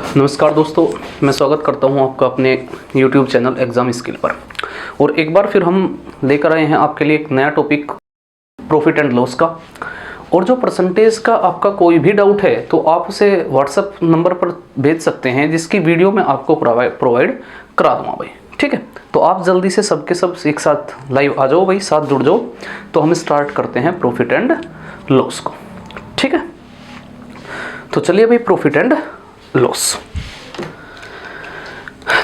नमस्कार दोस्तों, मैं स्वागत करता हूं आपका अपने YouTube चैनल एग्ज़ाम स्किल पर। और एक बार फिर हम लेकर आए हैं आपके लिए एक नया टॉपिक प्रॉफिट एंड लॉस का। और जो परसेंटेज का आपका कोई भी डाउट है तो आप उसे व्हाट्सएप नंबर पर भेज सकते हैं, जिसकी वीडियो मैं आपको प्रोवाइड करा दूँगा भाई। ठीक है, तो आप जल्दी से सबके सब एक साथ लाइव आ जाओ भाई, साथ जुड़ जाओ। तो हम स्टार्ट करते हैं प्रॉफिट एंड लॉस को। ठीक है, तो चलिए भाई, प्रॉफिट एंड लॉस।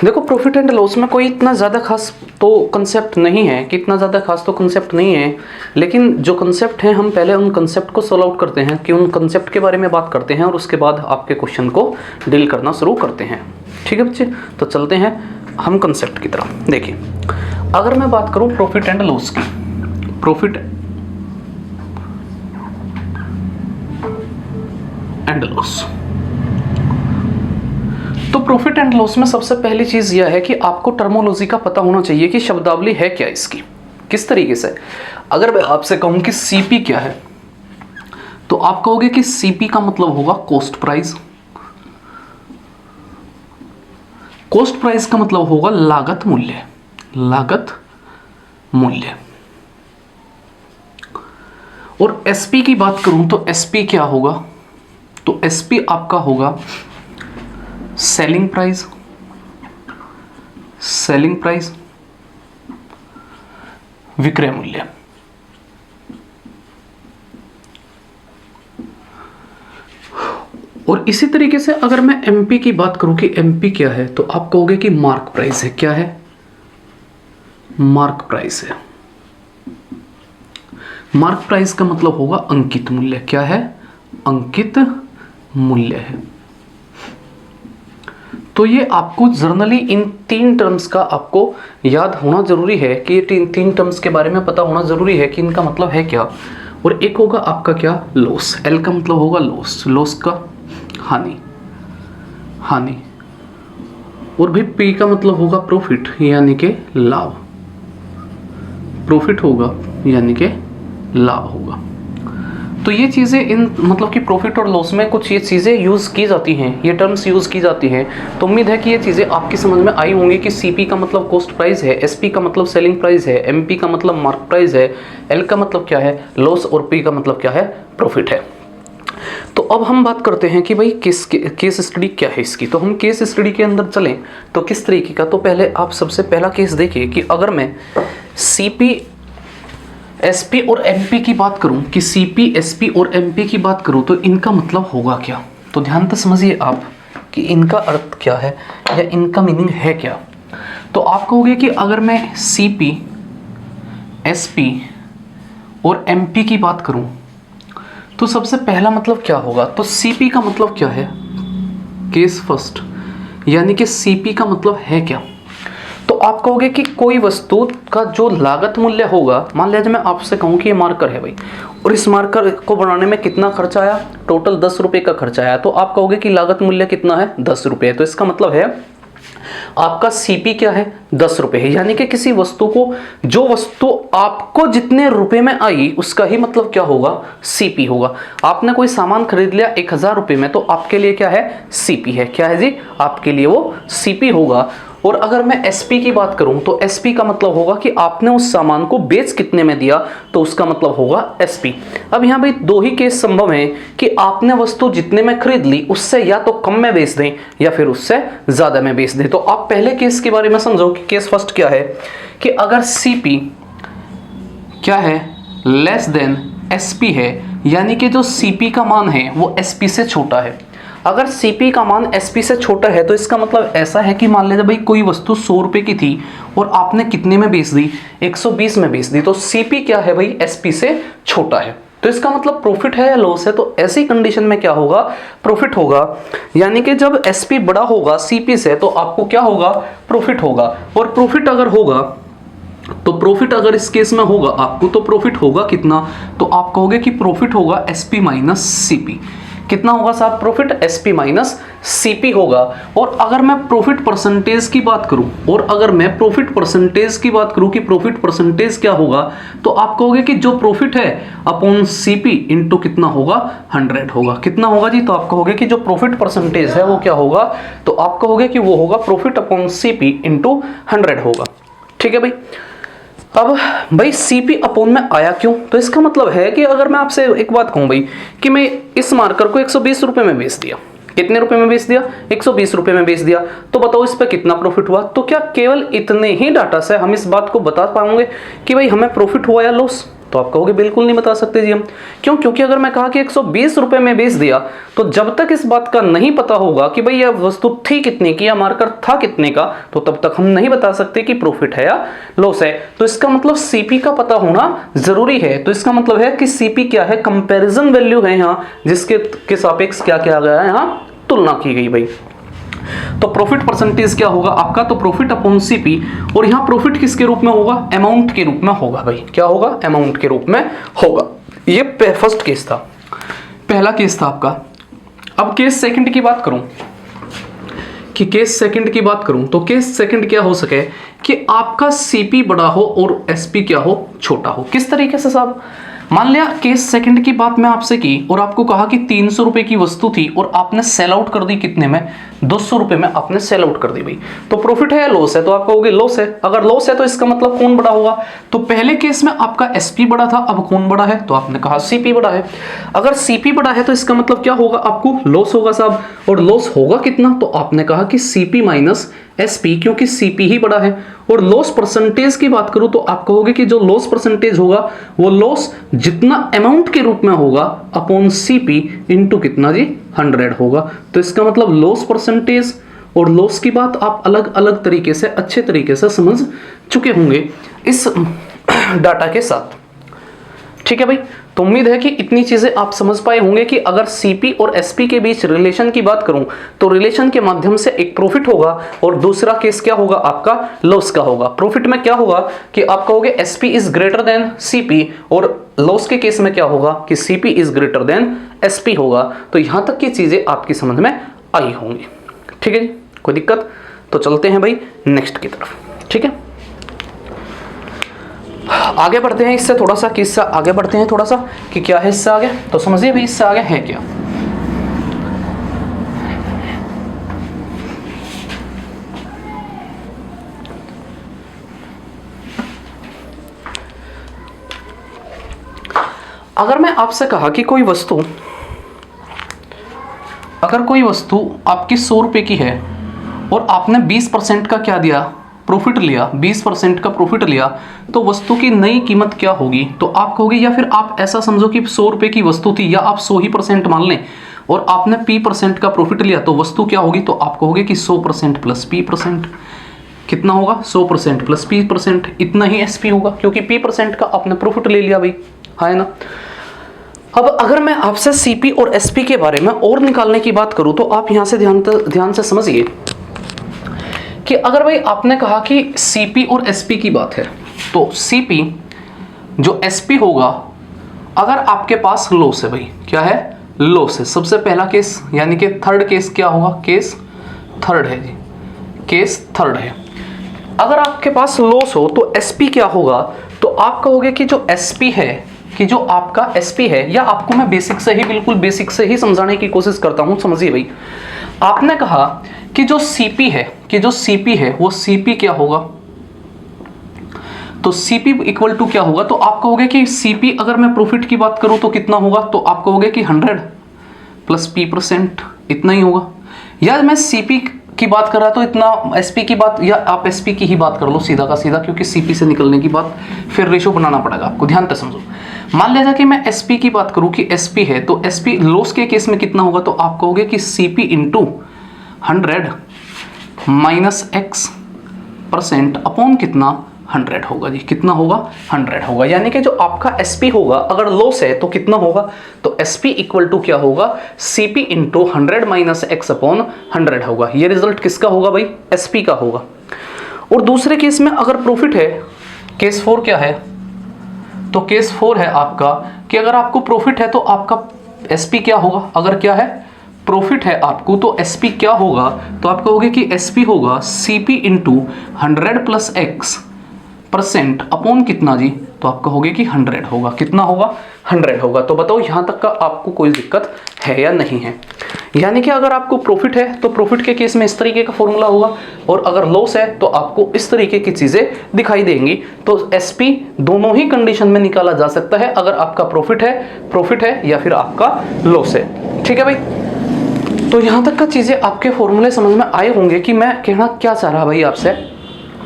देखो, प्रॉफिट एंड लॉस में कोई इतना ज़्यादा खास तो कंसेप्ट नहीं है लेकिन जो कंसेप्ट हैं हम पहले उन कंसेप्ट को सॉल्व आउट करते हैं, कि उन कंसेप्ट के बारे में बात करते हैं और उसके बाद आपके क्वेश्चन को डील करना शुरू करते हैं। ठीक है बच्चे, तो चलते हैं हम कंसेप्ट की तरफ। देखिए, अगर मैं बात करूं प्रॉफिट एंड लॉस की, प्रॉफिट एंड लॉस, तो प्रॉफिट एंड लॉस में सबसे पहली चीज यह है कि आपको टर्मोलॉजी का पता होना चाहिए कि शब्दावली है क्या इसकी, किस तरीके से। अगर मैं आपसे कहूं कि सीपी क्या है, तो आप कहोगे कि सीपी का मतलब होगा कॉस्ट प्राइस। कॉस्ट प्राइस का मतलब होगा लागत मूल्य, लागत मूल्य। और एसपी की बात करूं तो एसपी क्या होगा, तो एसपी आपका होगा सेलिंग प्राइस, सेलिंग प्राइस, विक्रय मूल्य। और इसी तरीके से अगर मैं एमपी की बात करूं कि एमपी क्या है, तो आप कहोगे कि मार्क प्राइस है। क्या है? मार्क प्राइस है। मार्क प्राइस का मतलब होगा अंकित मूल्य। क्या है? अंकित मूल्य है। तो ये आपको जर्नली इन तीन टर्म्स का आपको याद होना जरूरी है, कि ये तीन टर्म्स के बारे में पता होना जरूरी है कि इनका मतलब है क्या। और एक होगा आपका क्या? लॉस। एल का मतलब होगा लॉस, लॉस का हानि, हानि। और भी पी का मतलब होगा प्रॉफिट, यानी के लाभ, प्रॉफिट होगा यानी के लाभ होगा। तो ये चीज़ें इन मतलब कि प्रॉफिट और लॉस में कुछ ये चीज़ें यूज़ की जाती हैं, ये टर्म्स यूज़ की जाती हैं। तो उम्मीद है कि ये चीज़ें आपकी समझ में आई होंगी कि सीपी का मतलब कॉस्ट प्राइस है, एसपी का मतलब सेलिंग प्राइस है, एमपी का मतलब मार्क प्राइस है, एल का मतलब क्या है? लॉस, और पी का मतलब क्या है? प्रॉफिट है। तो अब हम बात करते हैं कि भाई केस स्टडी क्या है इसकी। तो हम केस स्टडी के अंदर चलें तो किस तरीके का, तो पहले आप सबसे पहला केस देखिए कि अगर मैं सीपी, एसपी और एमपी की बात करूं, कि सीपी, एसपी और एमपी की बात करूं, तो इनका मतलब होगा क्या। तो ध्यान से समझिए आप कि इनका अर्थ क्या है या इनका मीनिंग है क्या। तो आप कहोगे कि अगर मैं सीपी, एसपी और एमपी की बात करूं, तो सबसे पहला मतलब क्या होगा। तो सीपी का मतलब क्या है? केस फर्स्ट, यानी कि सीपी का मतलब है क्या। तो आप कहोगे कि कोई वस्तु का जो लागत मूल्य होगा, मान लीजिए मैं आपसे कहूं कि ये मार्कर है भाई, और इस मार्कर को बनाने में कितना खर्चा आया, टोटल 10 रुपए का खर्चा आया। तो आप कहोगे कि लागत मूल्य कितना है? 10 रुपए। तो इसका मतलब है आपका सीपी क्या है? 10 रुपए है। यानी कि किसी वस्तु को, जो वस्तु आपको जितने रुपए में आई उसका ही मतलब क्या होगा? सीपी होगा। आपने कोई सामान खरीद लिया 1000 रुपए में, तो आपके लिए क्या है? सीपी है। क्या है जी? आपके लिए वो सीपी होगा। और अगर मैं एसपी की बात करूं, तो एसपी का मतलब होगा कि आपने उस सामान को बेच कितने में दिया, तो उसका मतलब होगा एसपी। अब यहां भाई दो ही केस संभव हैं, कि आपने वस्तु जितने में खरीद ली उससे या तो कम में बेच दें या फिर उससे ज्यादा में बेच दें। तो आप पहले केस के बारे में समझो कि केस फर्स्ट क्या है, कि अगर सीपी क्या है? लेस देन एसपी है, यानी कि जो सीपी का मान है वो एसपी से छोटा है। अगर सीपी का मान एसपी से छोटा है तो इसका मतलब ऐसा है कि मान लीजिए भाई कोई वस्तु 100 रुपए की थी और आपने कितने में बेच दी? 120 में बेच दी। तो सीपी क्या है भाई? एसपी से छोटा है। तो इसका मतलब प्रॉफिट है या लॉस है? तो ऐसी कंडीशन में क्या होगा? प्रॉफिट होगा। यानी कि जब एसपी बड़ा होगा सीपी से, तो आपको क्या होगा? प्रॉफिट होगा। और प्रॉफिट अगर होगा, तो प्रॉफिट अगर इस केस में होगा आपको, तो प्रॉफिट होगा कितना? तो आप कहोगे कि प्रॉफिट होगा एसपी माइनस सीपी। कितना होगा साहब प्रॉफिट, एसपी माइनस सीपी होगा। और अगर मैं प्रॉफिट परसेंटेज की बात करूं, कि प्रॉफिट परसेंटेज क्या होगा, तो आप कहोगे कि जो प्रॉफिट है अपॉन सीपी इंटू कितना होगा 100 होगा। कितना होगा जी, तो आप कहोगे कि जो प्रॉफिट परसेंटेज है वो क्या होगा, तो आप कहोगे कि वो होगा प्रॉफिट अपॉन सीपी इंटू 100 होगा। ठीक है भाई। अब भाई सीपी अपोन में आया क्यों, तो इसका मतलब है कि अगर मैं आपसे एक बात कहूं भाई कि मैं इस मार्कर को 120 रुपए में बेच दिया, कितने रुपए में बेच दिया, 120 रुपए में बेच दिया, तो बताओ इस पे कितना प्रॉफिट हुआ। तो क्या केवल इतने ही डाटा से हम इस बात को बता पाएंगे कि भाई हमें प्रॉफिट हुआ या लॉस, तो आप कहोगे बिल्कुल नहीं बता सकते जी हम। क्यों, क्योंकि अगर मैं कहा कि 120 रुपए में बेच दिया, तो जब तक इस बात का नहीं पता होगा कि भाई यह वस्तु थी कितने की या मार्कर था कितने का, तो तब तक हम नहीं बता सकते कि प्रॉफिट है या लॉस है। तो इसका मतलब सीपी का पता होना जरूरी है। तो इसका मतलब है कि सीपी क्या है, कंपैरिजन वैल्यू है यहाँ, जिसके सापेक्ष क्या किया गया है, यहाँ तुलना की गई भाई। तो प्रॉफिट परसेंटेज क्या होगा आपका, तो प्रॉफिट अपॉन सीपी, और यहां प्रॉफिट किसके रूप में होगा, अमाउंट के रूप में होगा भाई। क्या होगा, अमाउंट के रूप में होगा। ये फर्स्ट केस था, पहला केस था आपका। अब केस सेकंड की बात करूं, तो केस सेकंड क्या हो सके कि आपका सीपी बड़ा हो और एसपी क्या हो, छोटा हो। किस तरीके से साहब, मान लिया केस सेकंड की बात मैं आपसे की और आपको कहा कि 300 रुपए की वस्तु थी और आपने सेल आउट कर दी कितने में, 200 रुपए में आपने सेल आउट कर दी भाई। तो प्रॉफिट है या लॉस है, तो आप कहोगे लॉस है। अगर लॉस है तो इसका मतलब कौन बड़ा होगा, तो पहले केस में आपका एसपी बड़ा था, अब कौन बड़ा है, तो आपने कहा सीपी बड़ा है। अगर सीपी बड़ा है तो इसका मतलब क्या होगा, आपको लॉस होगा साहब। और लॉस होगा कितना, तो आपने कहा कि सीपी माइनस एसपी, क्योंकि सीपी ही बड़ा है। और लॉस परसेंटेज की बात करूं तो आप कहोगे कि जो लॉस परसेंटेज होगा वो लॉस जितना अमाउंट के रूप में होगा अपॉन सीपी इंटू कितना जी 100 होगा। तो इसका मतलब लॉस परसेंटेज और लॉस की बात आप अलग अलग तरीके से अच्छे तरीके से समझ चुके होंगे इस डाटा के साथ। ठीक है भाई। तो उम्मीद है कि इतनी चीजें आप समझ पाए होंगे कि अगर सीपी और एसपी के बीच रिलेशन की बात करूं तो रिलेशन के माध्यम से एक प्रॉफिट होगा और दूसरा केस क्या होगा आपका, लॉस का होगा। प्रॉफिट में क्या होगा कि आप कहोगे SP is greater than CP, और लॉस के केस में क्या होगा कि CP is greater than SP होगा। तो यहां तक की चीजें आपकी समझ में आई होंगी। ठीक है जी, कोई दिक्कत, तो चलते हैं भाई नेक्स्ट की तरफ। ठीक है, आगे बढ़ते हैं इससे थोड़ा सा, किससे आगे बढ़ते हैं थोड़ा सा कि क्या है इससे आगे, तो समझिए भाई इससे आगे है क्या। अगर मैं आपसे कहा कि कोई वस्तु, अगर कोई वस्तु आपकी 100 रुपए की है और आपने 20% का क्या दिया, प्रॉफिट लिया, 20% का प्रॉफिट लिया, तो वस्तु की नई कीमत क्या होगी, तो आप कहोगे, या फिर आप ऐसा समझो कि 100 रुपए की वस्तु थी, या आप 100% मान लें और आपने P% का प्रॉफिट लिया, तो वस्तु क्या होगी, तो आप कहोगे कि 100% प्लस P%। कितना होगा, 100% प्लस P%, इतना ही SP होगा, क्योंकि P% का आपने प्रॉफिट ले लिया भाई, है ना। अब अगर मैं आपसे सीपी और एसपी के बारे में और निकालने की बात करूं तो आप यहां से ध्यान से समझिए कि अगर भाई आपने कहा कि सीपी और एसपी की बात है, तो सीपी जो एसपी होगा अगर आपके पास लॉस है भाई, क्या है, लॉस है। सबसे पहला केस यानी कि थर्ड केस क्या होगा, केस थर्ड है जी, केस थर्ड है। अगर आपके पास लॉस हो तो एसपी क्या होगा, तो आप कहोगे कि जो एसपी है, कि जो आपका एसपी है, या आपको मैं बेसिक से ही, बिल्कुल बेसिक से ही समझाने की कोशिश करता हूं, समझिए भाई। आपने कहा कि जो सीपी है, वो सीपी क्या होगा, तो सीपी इक्वल टू क्या होगा, तो आप कहोगे कि सीपी अगर मैं प्रॉफिट की बात करूं तो कितना होगा, तो आप कहोगे कि 100 प्लस P%, इतना ही होगा। या मैं सीपी की बात कर रहा तो इतना, एसपी की बात, या आप एसपी की ही बात कर लो सीधा का सीधा, क्योंकि सीपी से निकलने की बात फिर रेशो बनाना पड़ेगा आपको, ध्यान से समझो। मान लिया जाए कि मैं एसपी की बात करूं कि एसपी है, तो एसपी लॉस के केस में कितना होगा, तो आप कहोगे कि CP into 100 minus X% upon कितना, 100 होगा जी। कितना होगा, 100 होगा। यानी कि जो आपका एसपी होगा अगर लॉस है तो कितना होगा, तो एसपी इक्वल टू क्या होगा, CP into 100 minus X upon 100 होगा। ये रिजल्ट किसका होगा भाई, एसपी का होगा। और दूसरे केस में अगर प्रॉफिट है, केस 4 क्या है, तो केस 4 है आपका कि अगर आपको प्रॉफिट है तो आपका एसपी क्या होगा, अगर क्या है प्रॉफिट है आपको तो एसपी क्या होगा, तो आप कहोगे कि एसपी होगा CP into 100 plus x % upon कितना जी, तो आप कहोगे कि 100 होगा। कितना होगा, 100 होगा। तो बताओ यहां तक का आपको कोई दिक्कत है या नहीं है। यानी कि अगर आपको प्रॉफिट है तो प्रॉफिट के केस में इस तरीके का फॉर्मूला होगा, और अगर लॉस है तो आपको इस तरीके की चीजें दिखाई देंगी। तो एसपी दोनों ही कंडीशन में निकाला जा सकता है, अगर आपका प्रॉफिट है या फिर आपका लॉस है। ठीक है भाई, तो यहां तक का चीजें आपके फॉर्मूले समझ में आए होंगे कि मैं कहना क्या चाह रहा भाई आपसे।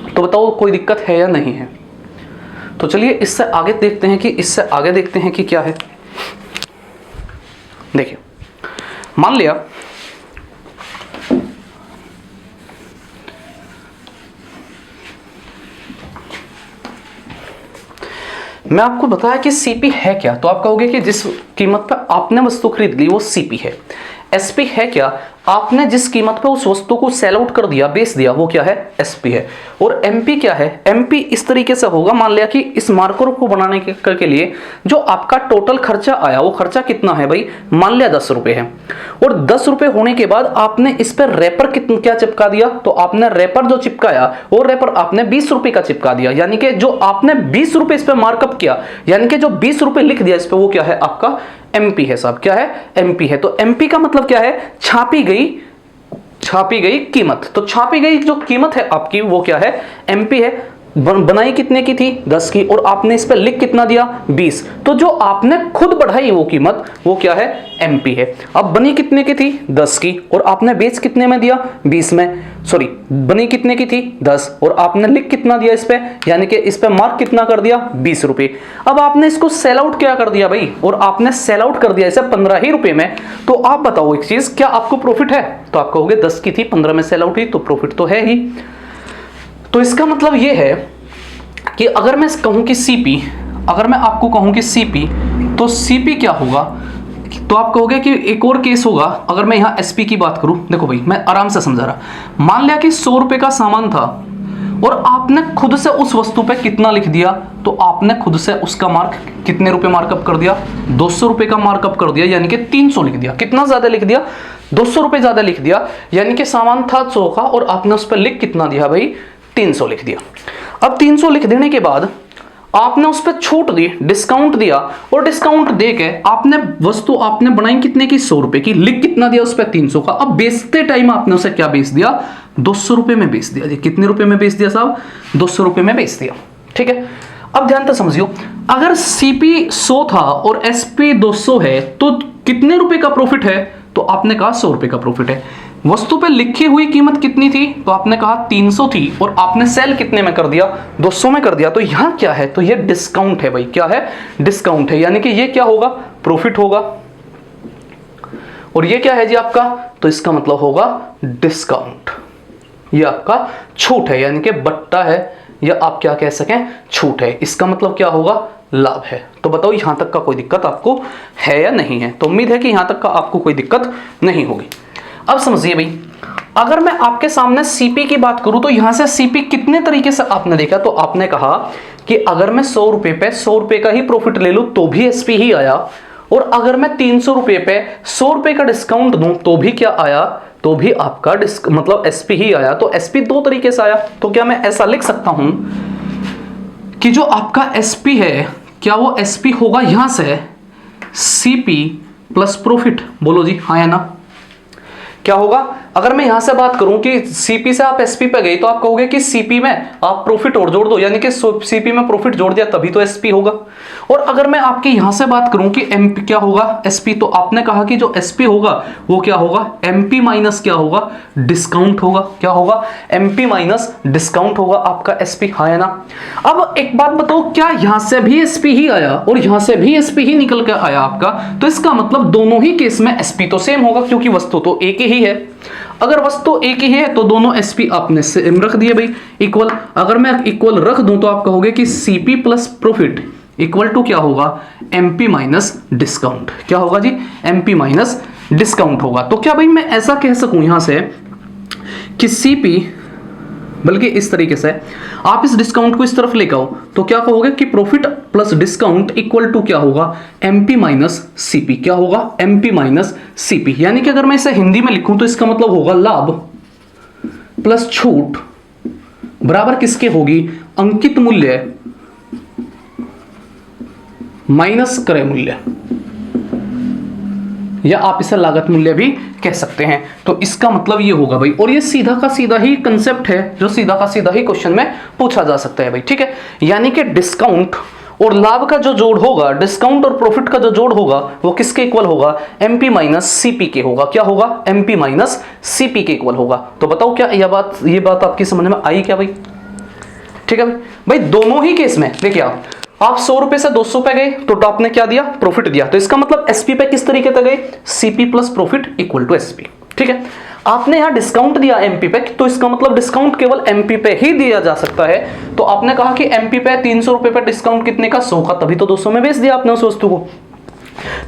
तो बताओ कोई दिक्कत है या नहीं है। तो चलिए इससे आगे देखते हैं कि क्या है। देखिए मान लिया मैं आपको बताया कि सीपी है क्या, तो आप कहोगे कि जिस कीमत पर आपने वस्तु खरीद ली वो सीपी है। एसपी है क्या, आपने जिस कीमत पे उस वस्तु को सेल आउट कर दिया, बेच दिया, वो क्या है, एसपी है। और एमपी क्या है, एमपी इस तरीके से होगा, मान लिया कि इस मार्कर को बनाने के लिए जो आपका टोटल खर्चा आया, वो खर्चा कितना है भाई, मान लिया 10 रुपए है। और 10 रुपए होने के बाद आपने इस पर रैपर क्या चिपका दिया, तो आपने रैपर जो चिपकाया वो रैपर आपने 20 रुपए का चिपका दिया। यानी कि जो आपने 20 रुपए इस पर मार्कअप किया, यानी कि जो 20 रुपए लिख दिया इस पर, वो क्या है, आपका एमपी है साहब। क्या है, एमपी है। तो एमपी का मतलब क्या है, छापी गई कीमत। तो छापी गई जो कीमत है आपकी वो क्या है, एमपी है। बनाई कितने की थी, 10 की, और आपने इस पे लिख कितना दिया, 20। तो जो आपने खुद बढ़ाई वो कीमत, वो क्या है, एमपी है। अब बनी कितने की थी, 10 की, और आपने बेच कितने में दिया, 20 में। सॉरी, बनी कितने की थी, 10, और आपने लिख कितना दिया इस पे, यानी कि इस पे मार्क कितना कर दिया, 20 रुपए। अब आपने इसको सेल आउट क्या कर दिया भाई, और आपने सेल आउट कर दिया इसे 15 ही रुपए में। तो आप बताओ एक चीज, क्या आपको प्रॉफिट है, तो आप कहोगे 10 की थी, 15 में सेल आउट हुई, तो प्रॉफिट तो है ही। तो इसका मतलब यह है कि अगर मैं कहूं कि सीपी, अगर मैं आपको कहूं कि सीपी, तो सीपी क्या होगा, तो आप कहोगे कि एक और केस होगा। अगर मैं यहां एसपी की बात करूं, देखो भाई मैं आराम से समझा रहा। मान लिया कि 100 रुपए का सामान था और आपने खुद से उस वस्तु पे कितना लिख दिया, तो आपने खुद से उसका मार्क कितने रुपए मार्कअप कर दिया, 200 रुपए का मार्कअप कर दिया, यानी कि 300 लिख दिया। कितना ज्यादा लिख दिया, 200 रुपए ज्यादा लिख दिया। यानी कि सामान था 100 का और आपने उस पर लिख कितना दिया भाई, 300 लिख दिया। अब 300 लिख देने के बाद आपने उस पर छूट दी, डिस्काउंट दिया, और डिस्काउंट देके आपने वस्तु आपने बनाई कितने की, 100 रुपए की, लिख कितना दिया उस पर, 300 का। अब बेचते टाइम आपने उसे क्या बेच दिया, 200 रुपए में बेच दिया जी। कितने रुपए में बेच दिया साहब, 200 रुपए में बेच दिया। ठीक है, अब ध्यान से समझियो, अगर सीपी 100 था और एसपी 200 है, तो कितने रुपए का प्रॉफिट है, तो आपने कहा 100 रुपए का प्रॉफिट है। वस्तु पे लिखी हुई कीमत कितनी थी, तो आपने कहा 300 थी, और आपने सेल कितने में कर दिया, 200 में कर दिया। तो यहां क्या है, तो ये डिस्काउंट है भाई। क्या है, डिस्काउंट है। यानी कि ये क्या होगा, प्रॉफिट होगा, और ये क्या है जी आपका, तो इसका मतलब होगा डिस्काउंट। ये आपका छूट है, यानी कि बट्टा है, या आप क्या कह सकें, छूट है। इसका मतलब क्या होगा, लाभ है। तो बताओ यहां तक का कोई दिक्कत आपको है या नहीं है। तो उम्मीद है कि यहां तक का आपको कोई दिक्कत नहीं होगी। अब समझिए भाई, अगर मैं आपके सामने सीपी की बात करूं, तो यहां से सीपी कितने तरीके से आपने देखा। तो आपने कहा कि अगर मैं 100 रुपए पे 100 रुपए का ही प्रॉफिट ले लूं तो भी एसपी ही आया, और अगर मैं 300 रुपए पे 100 रुपए का डिस्काउंट दूं तो भी क्या आया, तो भी आपका मतलब एसपी ही आया। तो एसपी दो तरीके से आया। तो क्या मैं ऐसा लिख सकता हूं कि जो आपका एसपी है, क्या वो एसपी होगा यहां से सीपी प्लस प्रॉफिट, बोलो जी हाँ या ना। क्या होगा, अगर मैं यहां से बात करूं कि सीपी से आप एसपी पे गए, तो आप कहोगे कि सीपी में आप प्रॉफिट और जोड़ दो, यानी कि सीपी में प्रॉफिट जोड़ दिया तभी तो एसपी होगा। और अगर मैं आपके यहां से बात करूं कि एमपी क्या होगा, एसपी, तो आपने कहा कि जो एसपी होगा वो क्या होगा, एमपी माइनस क्या होगा, डिस्काउंट होगा। क्या होगा, एमपी माइनस डिस्काउंट होगा आपका एसपी, हाँ या ना। अब एक बात बताओ, क्या यहां से भी एसपी ही आया और यहां से भी एसपी ही निकल के आया आपका, तो इसका मतलब दोनों ही केस में एसपी तो सेम होगा, क्योंकि वस्तु तो एक ही है। अगर वस्तु एक ही है तो दोनों एसपी आपने सेम रख दिए भाई, इक्वल। अगर मैं इक्वल रख दूं तो आप कहोगे कि CP plus profit equal to क्या होगा, एमपी माइनस डिस्काउंट। क्या होगा जी, एमपी माइनस डिस्काउंट होगा। तो क्या भाई मैं ऐसा कह सकूं यहां से कि सीपी बल्कि इस तरीके से आप इस डिस्काउंट को इस तरफ लेकर आओ तो क्या कहोगे कि profit plus discount equal to क्या होगा, एमपी माइनस सीपी। क्या होगा, एमपी माइनस सीपी। यानी कि अगर मैं इसे हिंदी में लिखूं तो इसका मतलब होगा लाभ प्लस छूट बराबर किसके होगी, अंकित मूल्य माइनस क्रय मूल्य, या आप इसे लागत मूल्य भी कह सकते हैं। तो इसका मतलब ये होगा भाई, और ये सीधा का सीधा ही कंसेप्ट है जो सीधा का सीधा ही क्वेश्चन में पूछा जा सकता है भाई, ठीक है। यानी कि डिस्काउंट और लाभ का जो जोड़ होगा, डिस्काउंट और प्रॉफिट का जो जोड़ होगा वो किसके इक्वल होगा, एमपी माइनस सीपी के होगा। क्या होगा, एमपी माइनस सीपी के इक्वल होगा। तो बताओ क्या ये बात आपकी समझ में आई क्या भाई, ठीक है भाई। दोनों ही केस में देखिए आप 100 रुपए से 200 पे गए तो आपने क्या दिया, प्रॉफिट दिया, तो इसका मतलब एसपी पे किस तरीके से गए, CP plus profit equal to SP, ठीक है। आपने यहां डिस्काउंट दिया एमपी पे, तो इसका मतलब डिस्काउंट केवल एमपी पे ही दिया जा सकता है। तो आपने कहा कि एमपी पे 300 रुपए पे डिस्काउंट कितने का, 100 का, तभी तो 200 में बेच दिया आपने उस वस्तु को।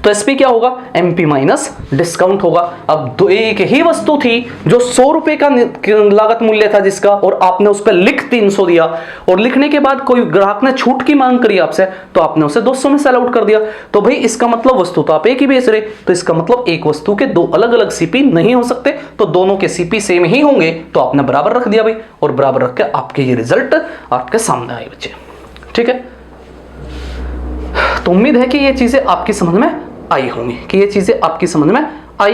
तो एसपी क्या होगा, एमपी माइनस डिस्काउंट होगा। अब एक ही वस्तु थी जो 100 रुपए का लागत मूल्य था जिसका, और आपने उस पर लिख 300 दिया, और लिखने के बाद कोई ग्राहक ने छूट की मांग करी आपसे, तो आपने उसे 200 में सेल आउट कर दिया। तो भाई इसका मतलब वस्तु तो आप एक ही बेच रहे, तो इसका मतलब एक वस्तु के दो अलग अलग सीपी नहीं हो सकते, तो दोनों के सीपी सेम ही होंगे, तो आपने बराबर रख दिया भाई, और बराबर रख के आपके ये रिजल्ट आपके सामने आए बच्चे, ठीक है। तो उम्मीद है कि ये चीजें आपकी समझ में आई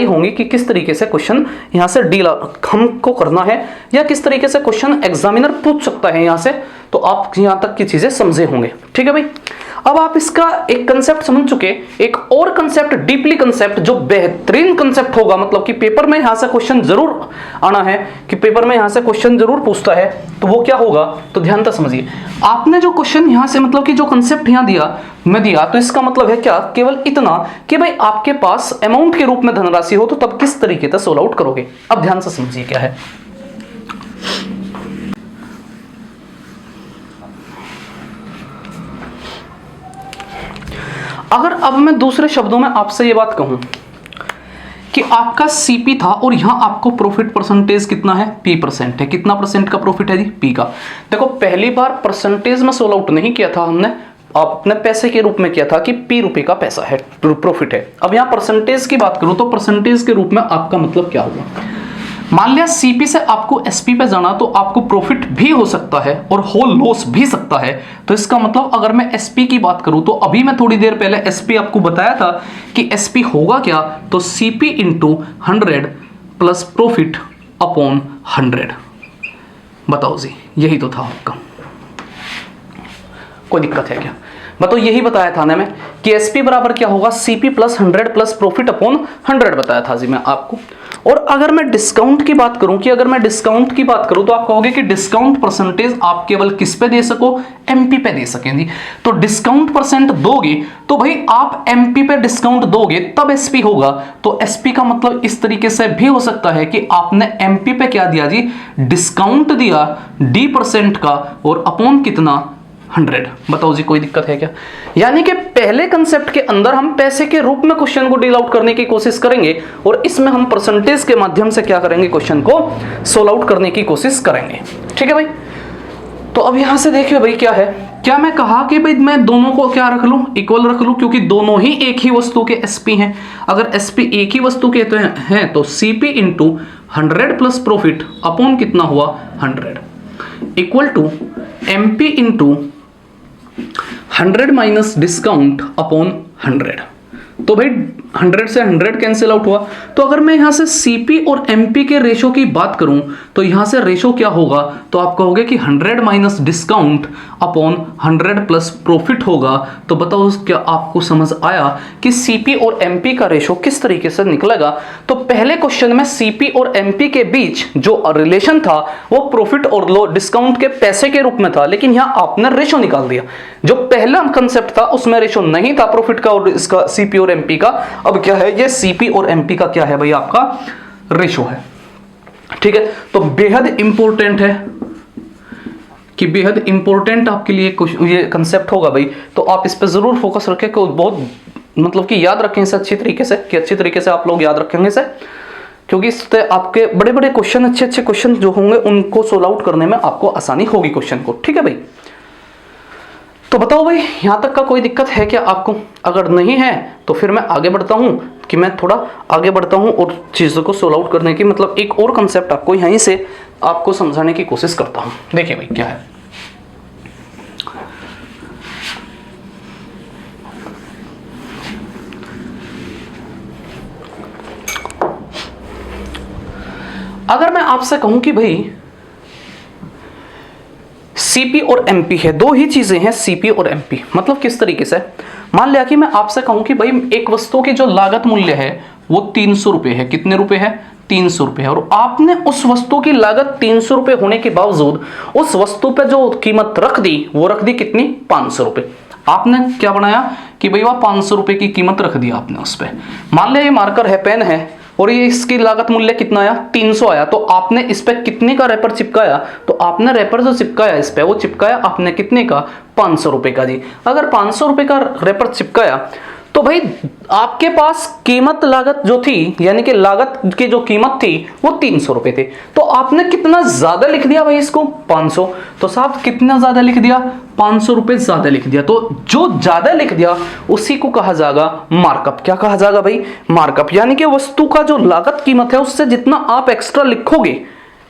होंगी कि किस तरीके से क्वेश्चन यहां से डील हमको करना है, या किस तरीके से क्वेश्चन एग्जामिनर पूछ सकता है यहां से, तो आप यहां तक की चीजें समझे होंगे, ठीक है भाई। अब आप इसका एक कंसेप्ट समझ चुके, एक और कंसेप्ट, डीपली कंसेप्ट, जो बेहतरीन कंसेप्ट होगा, मतलब कि पेपर में यहां से क्वेश्चन जरूर आना है, कि पेपर में यहां से क्वेश्चन जरूर पूछता है, तो वो क्या होगा, तो ध्यान से समझिए। आपने जो क्वेश्चन यहां से, मतलब कि जो कंसेप्ट यहां दिया, तो इसका मतलब है क्या, केवल इतना कि भाई आपके पास अमाउंट के रूप में धनराशि हो, तो तब किस तरीके से सोल्व आउट करोगे। अब ध्यान से समझिए क्या है। अगर अब मैं दूसरे शब्दों में आपसे ये बात कहूं कि आपका सीपी था और यहां आपको प्रॉफिट परसेंटेज कितना है, पी परसेंट है। कितना परसेंट का प्रॉफिट है जी, पी का। देखो पहली बार परसेंटेज में सोल्व आउट नहीं किया था हमने, आपने पैसे के रूप में किया था कि पी रुपए का पैसा है, प्रॉफिट है। अब यहां परसेंटेज की बात करूं तो परसेंटेज के रूप में आपका मतलब क्या होगा, मान लिया सीपी से आपको एसपी पे जाना, तो आपको प्रॉफिट भी हो सकता है और होल लॉस भी सकता है। तो इसका मतलब अगर मैं एसपी की बात करूं, तो अभी मैं थोड़ी देर पहले एसपी आपको बताया था कि एसपी होगा क्या, तो CP into 100 plus profit upon 100। बताओ जी, यही तो था आपका, कोई दिक्कत है क्या, बताओ। यही बताया था ना मैं कि एसपी बराबर क्या होगा, CP plus 100 plus profit upon 100 बताया था जी मैं आपको। और अगर मैं डिस्काउंट की बात करूं, तो आप कहोगे कि डिस्काउंट परसेंटेज आप केवल किस पे दे सको, एमपी पे दे सकें जी। तो डिस्काउंट परसेंट दोगे तो भाई आप एमपी पे डिस्काउंट दोगे तब एसपी होगा। तो एसपी का मतलब इस तरीके से भी हो सकता है कि आपने एमपी पे क्या दिया जी, डिस्काउंट दिया डी परसेंट का, और अपॉन कितना, 100। बताओ जी, कोई दिक्कत है क्या। यानी कि पहले कंसेप्ट के अंदर हम पैसे के रूप में क्वेश्चन को डील आउट करने की कोशिश करेंगे, और इसमें हम परसेंटेज के माध्यम से क्या करेंगे, क्वेश्चन को सोल्व आउट करने की कोशिश करेंगे, ठीक है भाई। तो अब यहां से देखिए भाई क्या है, क्या मैं कहा कि भाई मैं दोनों को क्या रख लूं, इक्वल रख लूं, क्योंकि दोनों ही एक ही वस्तु के एसपी हैं। अगर एसपी एक ही वस्तु के हैं तो CP into 100 plus profit upon कितना हुआ, 100 equal to MP into 100 minus discount upon 100। तो भाई 100 से 100 कैंसिल आउट हुआ। तो अगर मैं यहां से सीपी और एमपी के रेशो की बात करूं, तो यहां से रेशो क्या होगा, तो आप कहोगे कि 100 minus discount upon 100 plus profit होगा। तो बताओ क्या आपको समझ आया कि सीपी और एमपी का रेशो किस तरीके से निकलेगा। तो पहले क्वेश्चन में सीपी और एमपी के बीच जो रिलेशन था वो प्रॉफिट और डिस्काउंट के पैसे के रूप में था, लेकिन यहां आपने रेशो निकाल दिया। जो पहला कंसेप्ट था उसमें रेशो नहीं था प्रॉफिट का और इसका सीपी और एमपी का। अब क्या है, ये सीपी और एमपी का क्या है भाई, आपका रेशो है, ठीक है। तो बेहद इंपॉर्टेंट है कि बेहद इंपॉर्टेंट आपके लिए ये कंसेप्ट होगा भाई। तो आप इस पे जरूर फोकस रखें, को बहुत मतलब कि याद रखें इसे अच्छी तरीके से, कि अच्छी तरीके से आप लोग याद रखेंगे इसे, क्योंकि इससे आपके बड़े बड़े क्वेश्चन, अच्छे अच्छे क्वेश्चन जो होंगे उनको सोल्व आउट करने में आपको आसानी होगी क्वेश्चन को। ठीक है भाई, तो बताओ भाई यहां तक का कोई दिक्कत है क्या आपको? अगर नहीं है तो फिर मैं आगे बढ़ता हूं, कि मैं थोड़ा आगे बढ़ता हूं और चीज़ों को सोल्व आउट करने की, मतलब एक और कंसेप्ट आपको यहीं से आपको समझाने की कोशिश करता हूं। देखिए भाई क्या है, अगर मैं आपसे कहूं कि भाई सीपी और एमपी है, दो ही चीजें हैं सीपी और एमपी, मतलब किस तरीके से, मान लिया कि मैं आपसे कहूं कि भाई एक वस्तु की जो लागत मूल्य है वो 300 रुपए है। कितने रुपए है? 300 रुपए है। और आपने उस वस्तु की लागत 300 रुपए होने के बावजूद उस वस्तु पे जो कीमत रख दी वो रख दी कितनी? 500 रुपए। आपने क्या बनाया कि भाई वह 500 रुपए की कीमत रख दी आपने उस पे। मान लिया ये मार्कर है, पेन है, और ये इसकी लागत मूल्य कितना आया? 300 आया। तो आपने इस पे कितने का रैपर चिपकाया? तो आपने रैपर जो चिपकाया इस पे, वो चिपकाया आपने कितने का? 500 रुपए का जी। अगर 500 रुपए का रैपर चिपकाया तो भाई आपके पास कीमत लागत जो थी, यानी कि लागत की जो कीमत थी वो 300 रुपए थी। तो आपने कितना ज्यादा लिख दिया भाई इसको? 500। तो साहब कितना ज्यादा लिख दिया? 500 रुपए ज्यादा लिख दिया। तो जो ज्यादा लिख दिया उसी को कहा जाएगा मार्कअप। क्या कहा जाएगा भाई? मार्कअप। यानी कि वस्तु का जो लागत कीमत है उससे जितना आप एक्स्ट्रा लिखोगे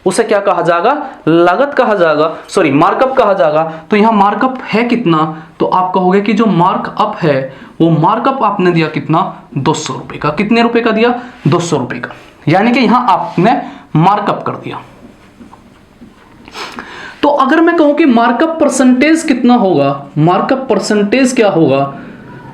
उसे क्या कहा जाएगा? लागत कहा जाएगा, सॉरी मार्कअप कहा जाएगा। तो यहां मार्कअप है कितना? तो आप कहोगे कि जो मार्कअप है वो मार्कअप आपने दिया कितना? 200 रुपए का। कितने रुपए का दिया? 200 रुपए का। यानी कि यहां आपने मार्कअप कर दिया। तो अगर मैं कहूं कि मार्कअप परसेंटेज कितना होगा, मार्कअप परसेंटेज क्या होगा,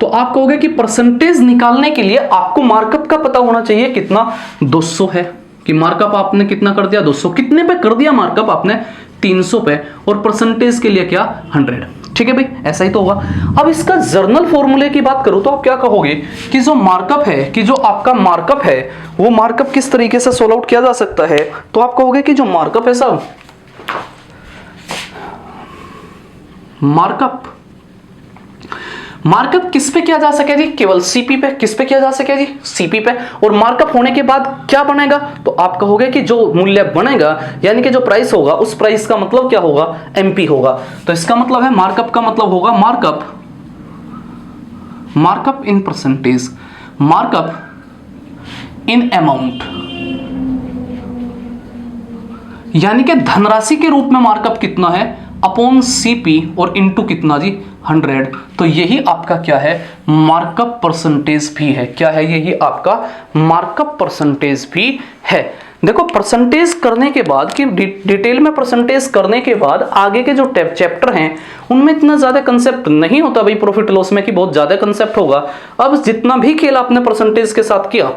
तो आप कहोगे कि परसेंटेज निकालने के लिए आपको मार्कअप का पता होना चाहिए कितना? 200 है। कि मार्कअप आपने कितना कर दिया? 200। कितने पे कर दिया मार्कअप आपने? 300 पे। और परसेंटेज के लिए क्या? 100। ठीक है भाई, ऐसा ही तो होगा। अब इसका जर्नल फॉर्मूले की बात करूं तो आप क्या कहोगे कि जो मार्कअप है, कि जो आपका मार्कअप है वो मार्कअप किस तरीके से सोल्व आउट किया जा सकता है? तो आप कहोगे कि जो मार्कअप है साहब, मार्कअप किस पे किया जा सके जी? केवल सीपी पे। किस पे किया जा सके जी? सीपी पे। और मार्कअप होने के बाद क्या बनेगा? तो आप कहोगे कि जो मूल्य बनेगा, यानी कि जो प्राइस होगा, उस प्राइस का मतलब क्या होगा? एमपी होगा। तो इसका मतलब है मार्कअप का मतलब होगा markup in percentage, markup in amount, यानी कि धनराशि के रूप में मार्कअप कितना है? अपॉन सीपी और इनटू कितना जी? 100। तो यही आपका क्या है? मार्कअप परसेंटेज भी है। क्या है? यही आपका मार्कअप परसेंटेज भी है। देखो परसेंटेज करने के बाद, कि डिटेल में परसेंटेज करने के बाद आगे के जो चैप्टर हैं उनमें इतना ज्यादा कंसेप्ट नहीं होता भाई प्रॉफिट लॉस में, कि बहुत ज्यादा कंसेप्ट होगा। अब जितना भी खेल आपने परसेंटेज के साथ किया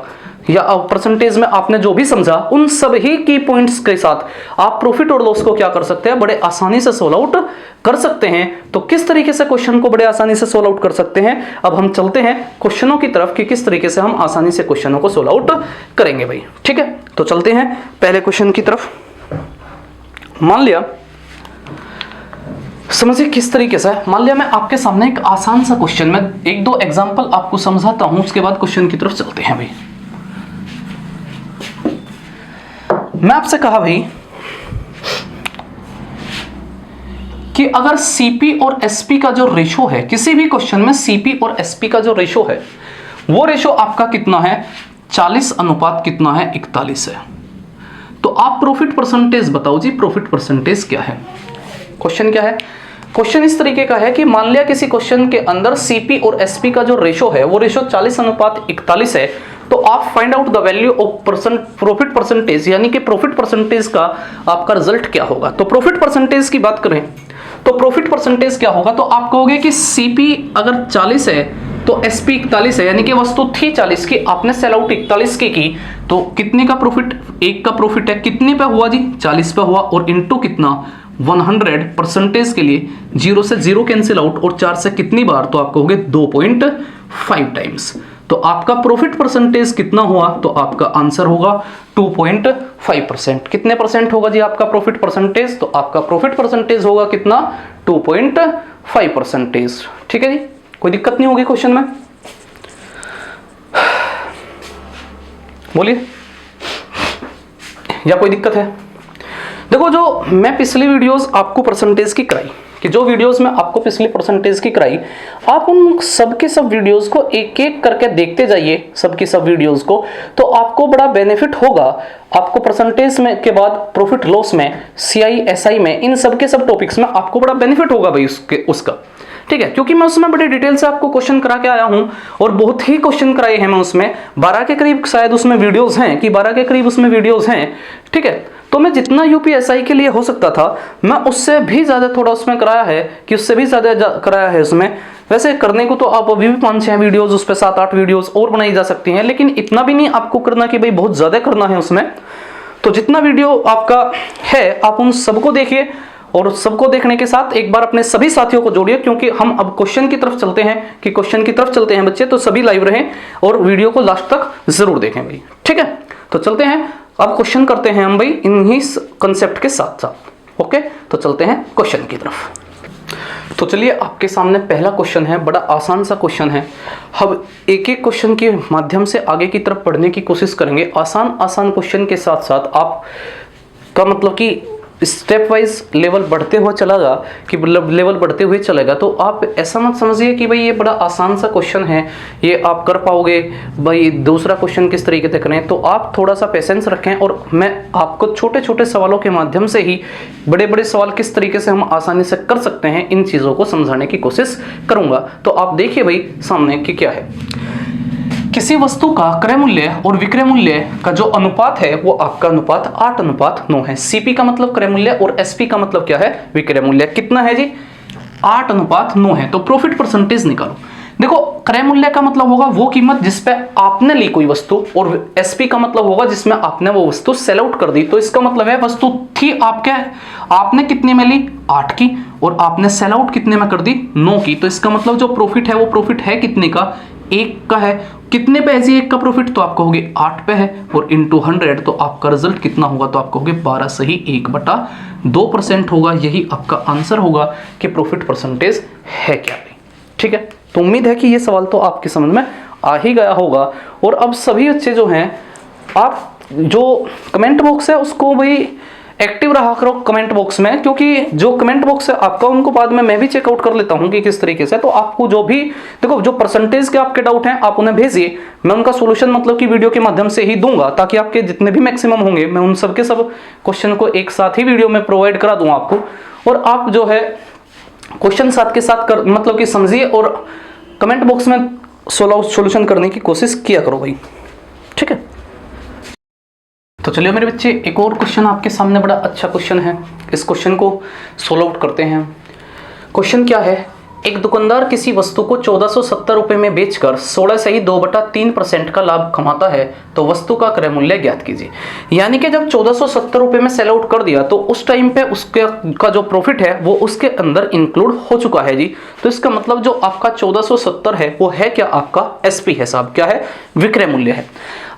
या परसेंटेज में आपने जो भी समझा, उन सभी की पॉइंट्स के साथ आप प्रॉफिट और लॉस को क्या कर सकते हैं? बड़े आसानी से सोल्व आउट कर सकते हैं। तो किस तरीके से क्वेश्चन को बड़े आसानी से सोल्व आउट कर सकते हैं, अब हम चलते हैं क्वेश्चनों की तरफ कि किस तरीके से हम आसानी से क्वेश्चनों को सोल्व आउट करेंगे भाई। ठीक है, तो चलते हैं पहले क्वेश्चन की तरफ। मान लिया, समझिए किस तरीके से, मान लिया मैं आपके सामने एक आसान सा क्वेश्चन में एक दो एग्जांपल आपको समझाता हूं, उसके बाद क्वेश्चन की तरफ चलते हैं भाई। मैं आपसे कहा भाई कि अगर सीपी और एसपी का जो रेशो है, किसी भी क्वेश्चन में सीपी और एसपी का जो रेशो है वो रेशो आपका कितना है? 40 अनुपात कितना है? 41 है। तो आप प्रॉफिट परसेंटेज बताओ जी, प्रॉफिट परसेंटेज क्या है? क्वेश्चन क्या है? क्वेश्चन इस तरीके का है कि मान लिया किसी क्वेश्चन के अंदर सीपी और एसपी का जो रेशो है वो रेशो 40 अनुपात 41 है। तो आप find out the value of profit percentage, यानी कि प्रॉफिट परसेंटेज का आपका रिजल्ट क्या होगा। तो प्रॉफिट परसेंटेज की बात करें तो प्रॉफिट परसेंटेज क्या होगा? तो आप कहोगे कि सीपी अगर 40 है तो एसपी 41 है, यानी कि वस्तु थी 40 की, आपने सेल आउट 41 की, तो कितने का प्रॉफिट? एक का प्रॉफिट है, कितने पे हुआ जी? 40 पे हुआ, और इनटू कितना? 100 परसेंटेज के लिए 0 से 0 कैंसिल आउट, और 4 से कितनी बार? तो आप कहोगे 2.5 टाइम्स। तो आपका प्रॉफिट परसेंटेज कितना हुआ? तो आपका आंसर होगा 2.5%। कितने परसेंट होगा जी आपका प्रॉफिट परसेंटेज? तो आपका प्रॉफिट परसेंटेज होगा कितना? 2.5%। ठीक है जी, कोई दिक्कत नहीं होगी क्वेश्चन में? बोलिए। या कोई दिक्कत है? देखो, जो मैं पिछली वीडियोस आपको परसेंटेज की कराई, कि जो वीडियोस में आपको पिछली परसेंटेज की कराई, आप उन सब के सब वीडियोस को एक एक करके देखते जाइए, सब की सब वीडियोस को, तो आपको बड़ा बेनिफिट होगा। आपको परसेंटेज में के बाद प्रॉफिट लॉस में, सीआई एसआई में, इन सब के सब टॉपिक्स में आपको बड़ा बेनिफिट होगा भाई उसका, ठीक है। क्योंकि मैं उसमें बड़े डिटेल से आपको क्वेश्चन करा के आया हूं और बहुत ही क्वेश्चन कराए हैं मैं उसमें, 12 के करीब शायद उसमें वीडियोस हैं, कि 12 के करीब उसमें वीडियोस हैं, ठीक है। तो मैं जितना यूपीएसआई के लिए हो सकता था, मैं उससे भी ज्यादा थोड़ा उसमें कराया है, कि उससे भी ज्यादा कराया है उसमें। वैसे करने को तो आप अभी भी 5-6 वीडियोस, उस पर 7-8 वीडियोस और बनाई जा सकती हैं, लेकिन इतना भी नहीं आपको करना कि भाई बहुत ज्यादा करना है उसमें। तो जितना वीडियो आपका है आप उन सबको देखिए, और सबको देखने के साथ एक बार अपने सभी साथियों को जोड़िए, क्योंकि हम अब क्वेश्चन की तरफ चलते हैं, कि क्वेश्चन की तरफ चलते हैं बच्चे। तो सभी लाइव रहें और वीडियो को लास्ट तक जरूर देखें भाई, ठीक है। तो चलते हैं, अब क्वेश्चन करते हैं हम भाई इन्हीं कंसेप्ट के साथ साथ। ओके, तो चलते हैं क्वेश्चन की तरफ। तो चलिए, आपके सामने पहला क्वेश्चन है, बड़ा आसान सा क्वेश्चन है। हम एक एक क्वेश्चन के माध्यम से आगे की तरफ पढ़ने की कोशिश करेंगे। आसान आसान क्वेश्चन के साथ साथ आप का मतलब कि स्टेप वाइज लेवल बढ़ते हुए चलेगा, कि मतलब लेवल बढ़ते हुए चलेगा। तो आप ऐसा मत समझिए कि भाई ये बड़ा आसान सा क्वेश्चन है, ये आप कर पाओगे भाई, दूसरा क्वेश्चन किस तरीके से करें। तो आप थोड़ा सा पेशेंस रखें, और मैं आपको छोटे छोटे सवालों के माध्यम से ही बड़े बड़े सवाल किस तरीके से हम आसानी से कर सकते हैं, इन चीज़ों को समझाने की कोशिश करूँगा। तो आप देखिए भाई सामने कि क्या है। किसी वस्तु का क्रय मूल्य और विक्रय मूल्य का जो अनुपात है वो आपका अनुपात 8:9 है। सीपी का मतलब क्रय मूल्य और एसपी का मतलब क्या है, विक्रय मूल्य। कितना है जी, 8:9 है। तो प्रॉफिट परसेंटेज निकालो। देखो, क्रय मूल्य का मतलब होगा वो कीमत जिस पे आपने ली कोई वस्तु, और एसपी का मतलब होगा जिसमें आपने वो वस्तु सेल आउट कर दी। तो इसका मतलब है वस्तु थी आपके, आपने कितने में ली, 8 की, और आपने सेल आउट कितने में कर दी, 9 की। तो इसका मतलब जो प्रॉफिट है वो प्रॉफिट है कितने का, 1 का है। कितने पे है जी 1 का प्रॉफिट, तो आप कहोगे 8 पे है, और इंटू 100 तो आपका रिजल्ट कितना होगा, तो आप कहोगे 12 सही 1/2% होगा। यही आपका आंसर होगा कि प्रॉफिट परसेंटेज है क्या, ठीक है। तो उम्मीद है कि ये सवाल तो आपके समझ में आ ही गया होगा। और अब सभी बच्चे जो हैं, आप जो कमेंट बॉक्स है उसको भाई एक्टिव रहा करो कमेंट बॉक्स में, क्योंकि जो कमेंट बॉक्स है आपका, उनको बाद में मैं भी चेकआउट कर लेता हूं कि किस तरीके से। तो आपको जो भी देखो, जो परसेंटेज के आपके डाउट हैं आप उन्हें भेजिए, मैं उनका सॉल्यूशन मतलब कि वीडियो के माध्यम से ही दूंगा, ताकि आपके जितने भी मैक्सिमम होंगे मैं उन सब के सब क्वेश्चन को एक साथ ही वीडियो में प्रोवाइड करा दूंगा आपको। और आप जो है क्वेश्चन साथ के साथ कर मतलब कि समझिए, और कमेंट बॉक्स में सॉल्यूशन करने की कोशिश किया करो भाई, ठीक है। तो चलिए मेरे बच्चे, एक और क्वेश्चन आपके सामने, बड़ा अच्छा क्वेश्चन है। इस क्वेश्चन को सोल्व आउट करते हैं। क्वेश्चन क्या है, एक दुकानदार किसी वस्तु को 1470 रुपये में बेचकर 16 से ही 2/3% का लाभ कमाता है, तो वस्तु का क्रय मूल्य ज्ञात कीजिए। यानी कि जब 1470 रुपये में सेल आउट कर दिया, तो उस टाइम पे उसके का जो प्रॉफिट है वो उसके अंदर इंक्लूड हो चुका है जी। तो इसका मतलब जो आपका 1470 है वो है क्या, आपका एसपी है साहब, क्या है, विक्रय मूल्य है।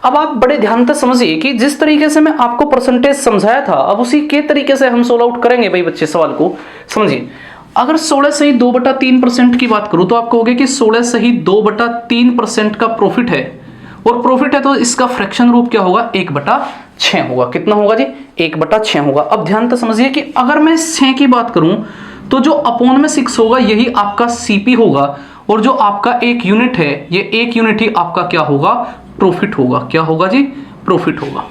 अब आप बड़े ध्यान से समझिए कि जिस तरीके से मैं आपको परसेंटेज समझाया था, अब उसी के तरीके से हम सोल्व आउट करेंगे भाई बच्चे। सवाल को समझिए, अगर 16 से ही 2/3% की बात करूं, तो आप कहोगे कि 16 से ही 2/3% का प्रॉफिट है, और प्रॉफिट है तो इसका फ्रैक्शन रूप क्या होगा, 1/6 होगा। कितना होगा जी, 1/6 होगा। अब ध्यान से समझिए कि अगर मैं 6 की बात करूं, तो जो अपॉन में 6 होगा यही आपका सीपी होगा, और जो आपका 1 यूनिट है, ये 1 यूनिट ही आपका क्या होगा, प्रॉफिट होगा। क्या होगा जी, प्रॉफिट होगा।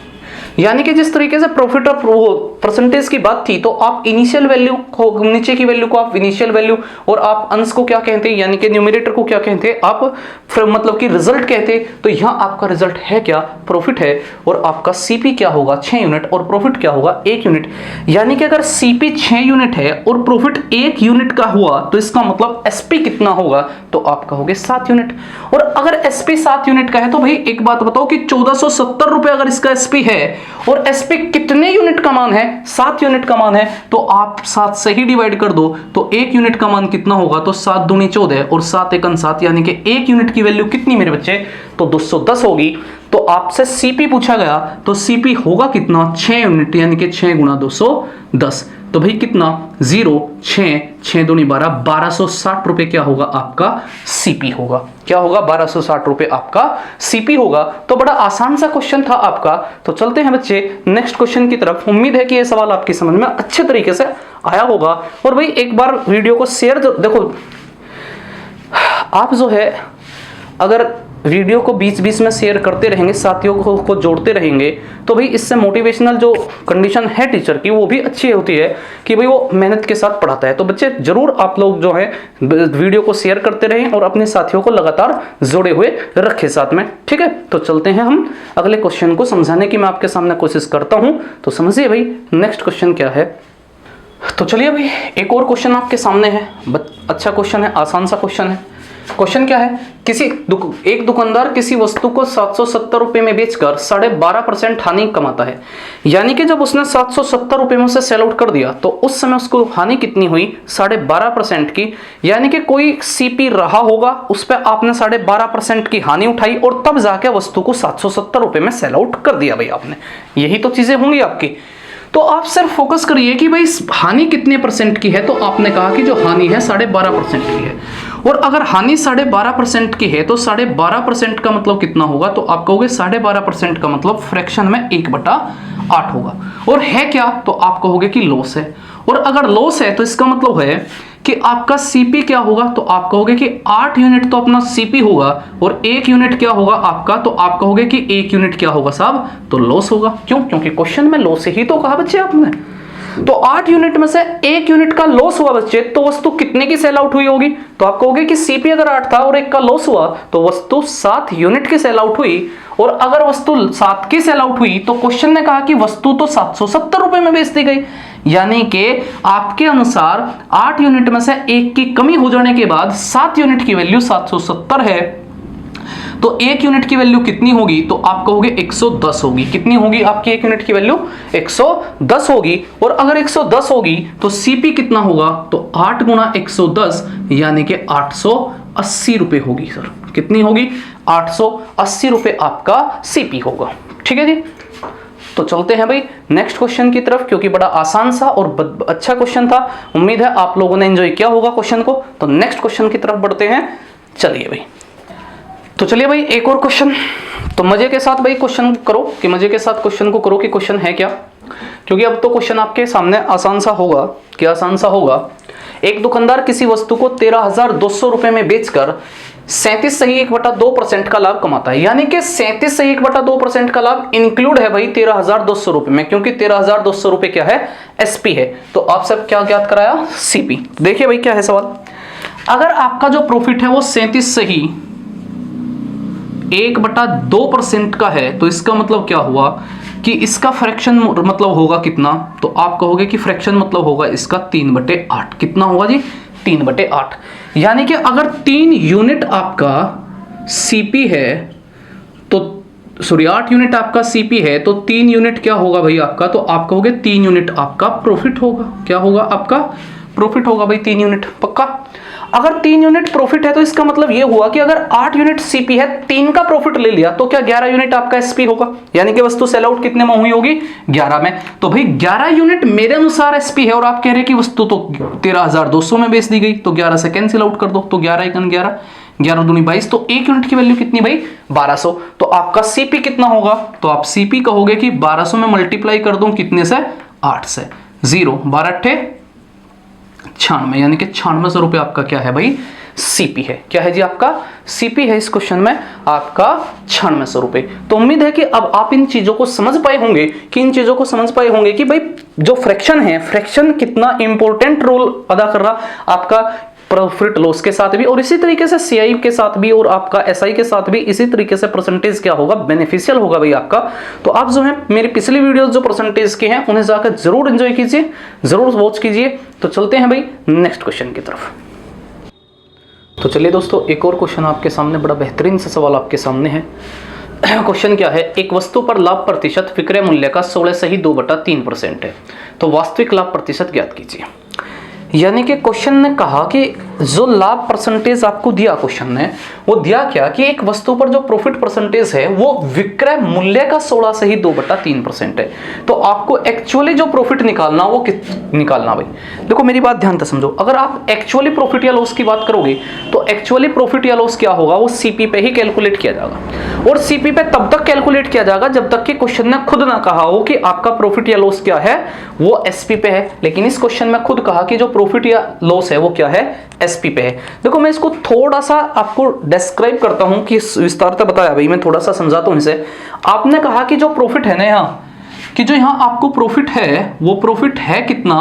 यानी कि जिस तरीके से प्रॉफिट और परसेंटेज की बात थी, तो आप इनिशियल वैल्यू को, नीचे की वैल्यू को आप इनिशियल वैल्यू, और आप अंश को क्या कहते हैं, यानी कि न्यूमरेटर को क्या कहते हैं आप, मतलब कि रिजल्ट कहते हैं। तो यहाँ आपका रिजल्ट है क्या, प्रॉफिट है, और आपका सीपी क्या होगा, 6 यूनिट, और प्रॉफिट क्या होगा, 1 यूनिट। यानी कि अगर सीपी 6 यूनिट है और प्रॉफिट 1 यूनिट का हुआ, तो इसका मतलब एसपी कितना होगा, तो आप कहोगे 7 यूनिट। और अगर एसपी 7 यूनिट का है, तो भाई एक बात बताओ कि 1470 रुपए अगर इसका एसपी है, और एसपी कितने यूनिट का मान है, 7 यूनिट का मान है, तो आप 7 से ही डिवाइड कर दो, तो 1 यूनिट का मान कितना होगा, तो 7 दूनी 14 और 7 एकन 7, यानी कि 1 यूनिट की वैल्यू कितनी मेरे बच्चे, तो 210 होगी। तो आपसे सीपी पूछा गया तो सीपी होगा कितना 6 यूनिट, यानी कि 6 गुणा 210। तो भाई कितना 0 6 6 दूनी 12, 1260 रुपए क्या होगा आपका सीपी होगा। क्या होगा 1260 रुपए आपका सीपी होगा। तो बड़ा आसान सा क्वेश्चन था आपका। तो चलते हैं बच्चे नेक्स्ट क्वेश्चन की तरफ। उम्मीद है कि ये सवाल आपकी समझ में अच्छे तरीके से आया होगा। और भाई एक बार वीडियो को शेयर, देखो आप जो है अगर वीडियो को बीच बीच में शेयर करते रहेंगे, साथियों को जोड़ते रहेंगे, तो भाई इससे मोटिवेशनल जो कंडीशन है टीचर की वो भी अच्छी होती है कि भाई वो मेहनत के साथ पढ़ाता है। तो बच्चे जरूर आप लोग जो है वीडियो को शेयर करते रहें और अपने साथियों को लगातार जोड़े हुए रखें साथ में, ठीक है। तो चलते हैं हम अगले क्वेश्चन को समझाने की मैं आपके सामने कोशिश करता हूं। तो समझिए भाई नेक्स्ट क्वेश्चन क्या है। तो चलिए भाई एक और क्वेश्चन आपके सामने है। अच्छा क्वेश्चन है, आसान सा क्वेश्चन है। क्वेश्चन क्या है, एक दुकानदार किसी वस्तु को 770 रुपए में बेचकर 12.5% हानि कमाता है। यानी कि जब उसने 770 रुपए में उसे सेल आउट कर दिया तो उस समय उसको हानि कितनी हुई 12.5% की। यानी कि कोई सीपी रहा होगा, उस पर आपने 12.5% की हानि उठाई और तब जाके वस्तु को 770 रुपए में सेल आउट कर दिया भाई आपने। यही तो चीजें होंगी आपकी। तो आप सिर्फ फोकस करिए कि भाई हानि कितने परसेंट की है। तो आपने कहा कि जो हानि है 12.5% की है। और अगर हानि 12.5% की है तो 12.5% का मतलब कितना होगा। तो आप कहोगे 12.5% का मतलब फ्रैक्शन में 1/8 होगा। और है क्या, तो आप कहोगे कि लॉस है। और अगर लॉस है तो इसका मतलब है कि आपका सीपी क्या होगा। तो आप कहोगे कि 8 यूनिट तो अपना सीपी होगा और 1 यूनिट क्या होगा आपका। तो आप कहोगे कि 1 यूनिट क्या होगा साहब, तो लॉस होगा। क्यों, क्योंकि क्वेश्चन में लॉस ही तो कहा बच्चे आपने। तो 8 यूनिट में से 1 यूनिट का लॉस हुआ बच्चे, तो वस्तु कितने की सेल आउट हुई होगी। तो आप कहोगे कि सीपी अगर 8 था और 1 का लॉस हुआ तो वस्तु 7 यूनिट की सेल आउट हुई। और अगर वस्तु 7 की सेल आउट हुई तो क्वेश्चन ने कहा कि वस्तु तो 770 रुपए में बेच दी गई। यानी कि आपके अनुसार 8 यूनिट में से 1 की कमी हो जाने के बाद 7 यूनिट की वैल्यू 770 है। तो 1 यूनिट की वैल्यू कितनी होगी, तो आप कहोगे 110 होगी। कितनी होगी आपकी 1 यूनिट की वैल्यू 110 होगी। और अगर 110 होगी तो सीपी कितना होगा, तो 8 गुणा 110 यानी कि 880 रुपए होगी सर। कितनी होगी 880 रुपए आपका सीपी होगा, ठीक है जी। तो चलते हैं भाई नेक्स्ट क्वेश्चन की तरफ, क्योंकि बड़ा आसान सा और अच्छा क्वेश्चन था। उम्मीद है आप लोगों ने एंजॉय किया होगा क्वेश्चन को। तो नेक्स्ट क्वेश्चन की तरफ बढ़ते हैं। चलिए भाई, तो चलिए भाई एक और क्वेश्चन। तो मजे के साथ भाई क्वेश्चन करो, कि मजे के साथ क्वेश्चन को करो कि क्वेश्चन है क्या। क्योंकि अब तो क्वेश्चन आपके सामने आसान सा होगा। क्या आसान सा होगा, एक दुकानदार किसी वस्तु को 13,200 रुपए में बेचकर 37.1/2% का लाभ कमाता है। यानी कि 37.1/2% का लाभ इंक्लूड है भाई 13,200 रुपए में, क्योंकि 13,200 रुपए क्या है, एसपी है। तो आप सब क्या ज्ञात कराया, सीपी। देखिए भाई क्या है सवाल। अगर आपका जो प्रॉफिट है वो 37.1/2% का है तो इसका मतलब क्या हुआ कि इसका फ्रैक्शन मतलब होगा कितना। तो आप कहोगे कि फ्रैक्शन मतलब होगा इसका 3/8। कितना होगा जी, 3/8। यानी कि अगर 3 यूनिट आपका सीपी है तो 8 यूनिट आपका सीपी है तो 3 यूनिट क्या होगा भाई आपका। तो आप कहोगे 3 यूनिट आपका प्रॉफिट होगा। क्या होगा आपका प्रॉफिट होगा भाई 3 यूनिट पक्का। अगर 3 यूनिट प्रॉफिट है तो इसका मतलब यह हुआ कि अगर 8 यूनिट सीपी है, 3 का प्रॉफिट ले लिया तो क्या 11 यूनिट आपका एसपी होगा। यानी कि वस्तु सेल आउट कितने में हुई होगी, 11 में। तो भाई 11 यूनिट मेरे अनुसार एसपी है और आप कह रहे हैं कि वस्तु तो 13,200 में बेच दी गई। तो 11 से कैंसिल आउट कर दो, तो 11 × 11, 11 दूनी 22। तो 1 यूनिट की वैल्यू कितनी भाई 1200। तो आपका सीपी कितना होगा, तो आप सीपी कहोगे कि 1200 में मल्टीप्लाई कर दूं कितने से, 8 से। 0 12 96, यानी कि 9600 रुपए आपका क्या है भाई, सीपी है। क्या है जी आपका सीपी है इस क्वेश्चन में आपका 9600 रुपए। तो उम्मीद है कि अब आप इन चीजों को समझ पाए होंगे कि भाई जो फ्रैक्शन है, फ्रैक्शन कितना इंपॉर्टेंट रोल अदा कर रहा आपका प्रॉफिट लॉस के साथ भी, और इसी तरीके से सीआई के साथ भी और आपका एसआई के साथ भी इसी तरीके से परसेंटेज क्या होगा, बेनिफिशियल होगा भाई आपका। तो आप जो है मेरी पिछली वीडियोस जो परसेंटेज की हैं उन्हें जाकर जरूर एंजॉय कीजिए, जरूर वॉच कीजिए। तो चलते हैं भाई नेक्स्ट क्वेश्चन की तरफ। तो चलिए दोस्तों एक और क्वेश्चन आपके सामने, बड़ा बेहतरीन सा सवाल आपके सामने है। क्वेश्चन क्या है, एक वस्तु पर लाभ प्रतिशत विक्रय मूल्य का 16.2/3% है, तो वास्तविक लाभ प्रतिशत ज्ञात कीजिए। यानी कि क्वेश्चन ने कहा कि जो लाभ परसेंटेज आपको दिया क्वेश्चन ने, वो दिया क्या कि एक वस्तु पर जो प्रॉफिट परसेंटेज है वो विक्रय मूल्य का 16 से ही 2/3% है। तो आपको एक्चुअली जो प्रॉफिट निकालना वो निकालना भाई, देखो मेरी बात ध्यान से समझो। अगर आप एक्चुअली प्रॉफिट या लॉस की बात करोगे तो एक्चुअली प्रॉफिट या लॉस क्या होगा, वो सीपी पे ही कैलकुलेट किया जाएगा। और सीपी पे तब तक कैलकुलेट किया जाएगा जब तक कि क्वेश्चन ने खुद ना कहा हो कि आपका प्रॉफिट या लॉस क्या है, वो एसपी पे है। लेकिन इस क्वेश्चन में खुद कहा कि जो प्रॉफिट या लॉस है वो क्या है, एसपी पे है। देखो मैं इसको थोड़ा सा आपको डिस्क्राइब करता हूं कि विस्तार से बताया भाई, मैं थोड़ा सा समझाता हूं इसे। आपने कहा कि जो प्रॉफिट है ना यहाँ, कि जो यहाँ आपको प्रॉफिट है वो प्रॉफिट है कितना,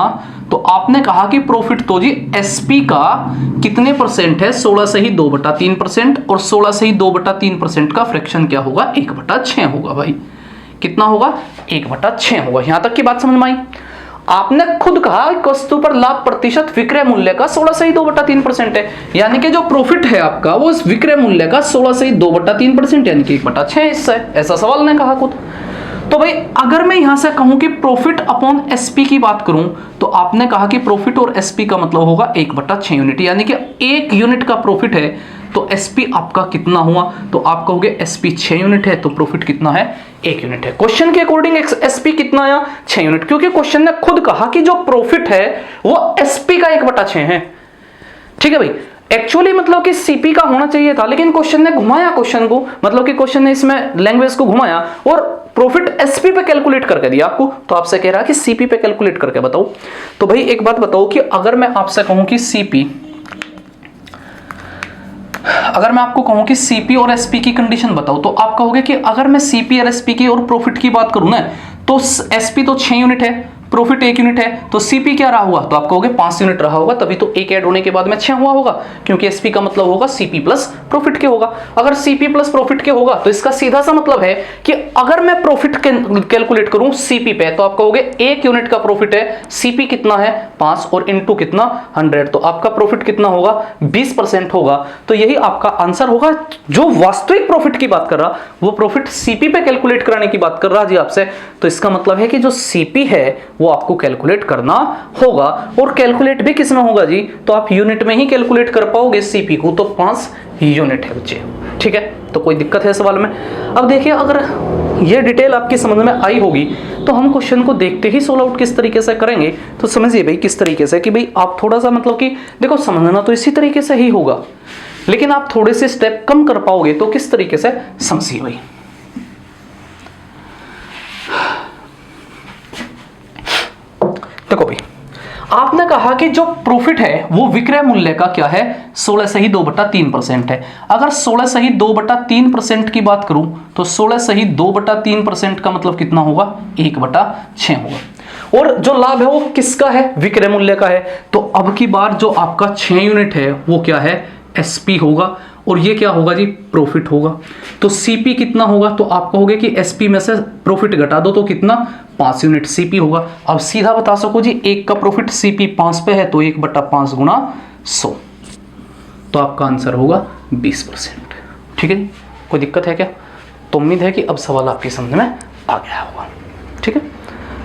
तो आपने कहा कि प्रॉफिट तो जी एसपी का कितने परसेंट है, 16 से ही 2/3%, और 16 से ही 2/3% का फ्रैक्शन क्या होगा, 1/6 होगा भाई। कितना होगा, 1/6 होगा। यहां तक की बात समझ में आई। आपने खुद कहा कि वस्तु पर लाभ प्रतिशत विक्रय मूल्य का 16 से ही 2/3% है, यानी कि जो प्रॉफिट है आपका वो इस विक्रय मूल्य का 16 से ही 2/3% यानी कि 1/6 हिस्सा है। ऐसा सवाल ने कहा खुद। तो भाई अगर मैं यहां से कहूं कि प्रॉफिट अपॉन एसपी की बात करूं, तो आपने कहा कि प्रॉफिट और एसपी का मतलब होगा 1/6 यूनिट, यानी कि 1 यूनिट का प्रॉफिट है तो एसपी आपका कितना हुआ, तो आप कहोगे एसपी 6 यूनिट है तो प्रॉफिट कितना है, 1 यूनिट है। क्वेश्चन के अकॉर्डिंग एसपी कितना आया, 6 यूनिट, क्योंकि क्वेश्चन ने खुद कहा कि जो प्रॉफिट है वो एसपी का 1/6 है। ठीक है भाई, एक्चुअली मतलब कि सीपी का होना चाहिए था, लेकिन क्वेश्चन ने घुमाया क्वेश्चन को, मतलब कि क्वेश्चन ने इसमें लैंग्वेज को घुमाया और प्रॉफिट एसपी पे कैलकुलेट करके दिया आपको। तो आपसे कह रहा है कि सीपी पे कैलकुलेट करके बताओ। तो भाई एक बात बताओ कि अगर मैं आपसे कहूं कि सीपी, अगर मैं आपको कहूं कि सीपी और एसपी की कंडीशन बताओ, तो आप कहोगे कि अगर मैं सीपी और एसपी की और प्रॉफिट की बात करूं ना, तो एसपी तो 6 यूनिट है, प्रॉफिट 1 यूनिट है, तो सीपी क्या रहा हुआ, तो आप कहोगे 5 यूनिट रहा होगा, तभी तो 1 ऐड होने के बाद में 6 हुआ होगा, क्योंकि एसपी का मतलब होगा सीपी प्लस प्रॉफिट के होगा। अगर सीपी प्लस प्रॉफिट के होगा तो इसका सीधा सा मतलब है कि अगर मैं प्रॉफिट कैलकुलेट करूं सीपी पे, तो आप कहोगे 1 यूनिट का प्रॉफिट है, सीपी कितना है 5 और इनटू कितना 100, तो आपका प्रॉफिट कितना होगा, 20% होगा। तो यही आपका आंसर होगा। जो वास्तविक प्रॉफिट की बात कर रहा वो प्रॉफिट सीपी पे कैलकुलेट कराने की बात कर रहा जी आपसे, तो इसका मतलब है कि जो सीपी है वो आपको कैलकुलेट करना होगा। और कैलकुलेट भी किस में होगा जी, तो आप यूनिट में ही कैलकुलेट कर पाओगे सीपी को, तो 5 यूनिट है बच्चे। ठीक है, तो कोई दिक्कत है सवाल में। अब देखिए अगर ये डिटेल आपकी समझ में आई होगी तो हम क्वेश्चन को देखते ही सोल्व आउट किस तरीके से करेंगे। तो समझिए भाई किस तरीके से, कि भाई आप थोड़ा सा मतलब कि देखो समझना तो इसी तरीके से ही होगा, लेकिन आप थोड़े से स्टेप कम कर पाओगे, तो किस तरीके से समझिए भाई। देखो भाई आपने कहा कि जो प्रॉफिट है वो विक्रय मूल्य का क्या है, 16 से ही 2/3% है। अगर 16 से ही 2/3% की बात करूं तो 16 से ही 2/3% का मतलब कितना होगा, 1/6 होगा। और जो लाभ है वो किसका है, विक्रय मूल्य का है। तो अब की बार जो आपका 6 यूनिट है वो क्या है, एसपी होगा, और ये क्या होगा जी, प्रॉफिट होगा। तो सीपी कितना होगा, तो आप कहोगे कि एसपी में से प्रॉफिट घटा दो तो कितना, 5 यूनिट सीपी होगा। अब सीधा बता सको जी, 1 का प्रॉफिट सीपी 5 पे है तो 1/5 गुणा 100, तो आपका आंसर होगा 20%। ठीक है जी, कोई दिक्कत है क्या? तो उम्मीद है कि अब सवाल आपकी समझ में आ गया होगा। ठीक है,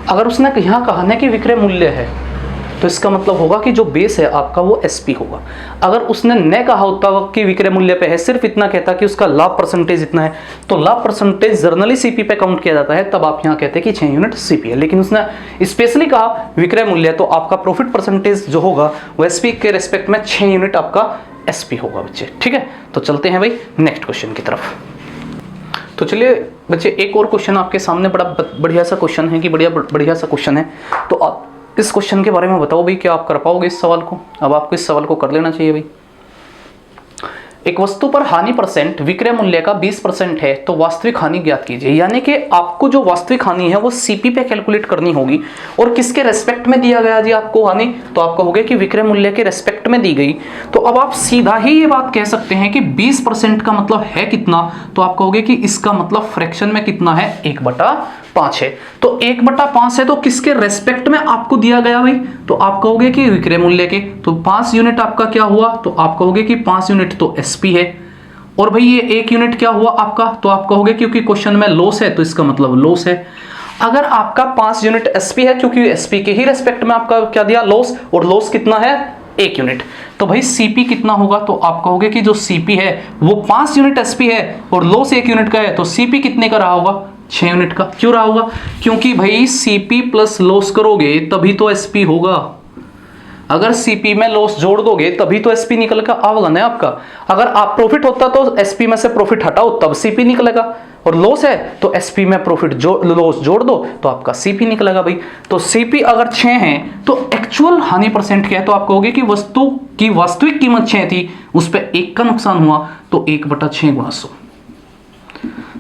अगर उसने यहाँ कहा ना कि विक्रय मूल्य है, तो इसका मतलब होगा कि जो बेस है आपका वो एसपी होगा। अगर उसने न कहा होता कि विक्रय मूल्य पे है, सिर्फ इतना कहता कि उसका लाभ परसेंटेज इतना है, तो लाभ परसेंटेज जर्नली सीपी पे काउंट किया जाता है, तब आप यहाँ कहते हैं कि 6 यूनिट सीपी है। लेकिन उसने स्पेशली कहा विक्रय मूल्य, तो आपका प्रॉफिट परसेंटेज जो होगा वो एसपी के रेस्पेक्ट में 6 यूनिट आपका एसपी होगा बच्चे। ठीक है, तो चलते हैं भाई नेक्स्ट क्वेश्चन की तरफ। तो चलिए बच्चे, एक और क्वेश्चन आपके सामने, बड़ा बढ़िया सा क्वेश्चन है, कि बढ़िया सा क्वेश्चन है। तो आप इस क्वेश्चन के बारे में बताओ भाई, क्या आप कर पाओगे इस सवाल को? अब आपको इस सवाल को कर लेना चाहिए भाई। एक वस्तु पर हानि परसेंट विक्रय मूल्य का 20% है, तो वास्तविक हानि ज्ञात कीजिए। यानी कि आपको जो वास्तविक हानि है वो सीपी पे कैलकुलेट करनी होगी। और किसके रेस्पेक्ट में दिया गया जी आपको हानि, तो आप कहोगे कि विक्रय मूल्य के रेस्पेक्ट में दी गई। तो अब आप सीधा ही ये बात कह सकते हैं कि 20% का मतलब है कितना, तो आप कहोगे कि इसका मतलब फ्रैक्शन में कितना है, 1/5 है। तो 1/5 है तो किसके रेस्पेक्ट में आपको दिया गया भाई, तो आप कहोगे कि विक्रय मूल्य के। तो 5 यूनिट आपका क्या हुआ, तो आप कहोगे कि 5 यूनिट तो एसपी है। और भाई ये 1 यूनिट क्या हुआ आपका, तो आप कहोगे क्योंकि क्वेश्चन में लॉस है तो इसका मतलब लॉस है। अगर आपका 5 यूनिट एसपी है, क्योंकि एसपी के ही रेस्पेक्ट में आपका क्या दिया, लॉस, और लॉस कितना है, 1 यूनिट। तो भाई Cp कितना होगा, तो आप कहोगे कि जो Cp है वो 5 यूनिट Sp है और लॉस 1 यूनिट का है, तो Cp कितने का रहा होगा, 6 यूनिट का। क्यों रहा होगा, क्योंकि भाई Cp प्लस लॉस करोगे तभी तो Sp होगा। अगर Cp में लॉस जोड़ दोगे तभी तो Sp निकल कर आएगा ना आपका। अगर आप प्रॉफिट होता तो Sp में से प्रॉफिट हटाओ तब Cp निकलेगा, और लॉस है तो Sp में प्रॉफिट लॉस जोड़ दो तो आपका Cp निकलेगा भाई। तो Cp अगर 6 है तो एक्चुअल हानि परसेंट क्या है, तो आप कहोगे कि वस्तु की वास्तविक कीमत 6 थी, उस पर 1 का नुकसान हुआ तो 1/6 गुणा 100,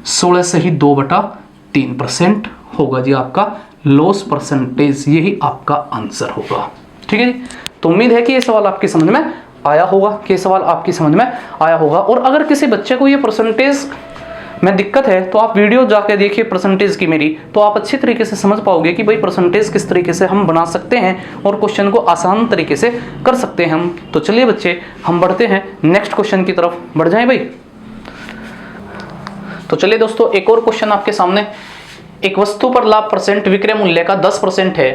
16 से ही 2/3% होगा जी आपका लॉस परसेंटेज। यही आपका आंसर होगा। ठीक है जी। तो उम्मीद है कि ये सवाल आपकी समझ में आया होगा, कि ये सवाल आपकी समझ में आया होगा। और अगर किसी बच्चे को ये परसेंटेज में दिक्कत है तो आप वीडियो जाके देखिए परसेंटेज की मेरी, तो आप अच्छी तरीके से समझ पाओगे कि भाई परसेंटेज किस तरीके से हम बना सकते हैं और क्वेश्चन को आसान तरीके से कर सकते हैं हम। तो चलिए बच्चे हम बढ़ते हैं नेक्स्ट क्वेश्चन की तरफ, बढ़ जाएं भाई। तो चलिए दोस्तों एक और क्वेश्चन आपके सामने। एक वस्तु पर लाभ परसेंट विक्रय मूल्य का 10% है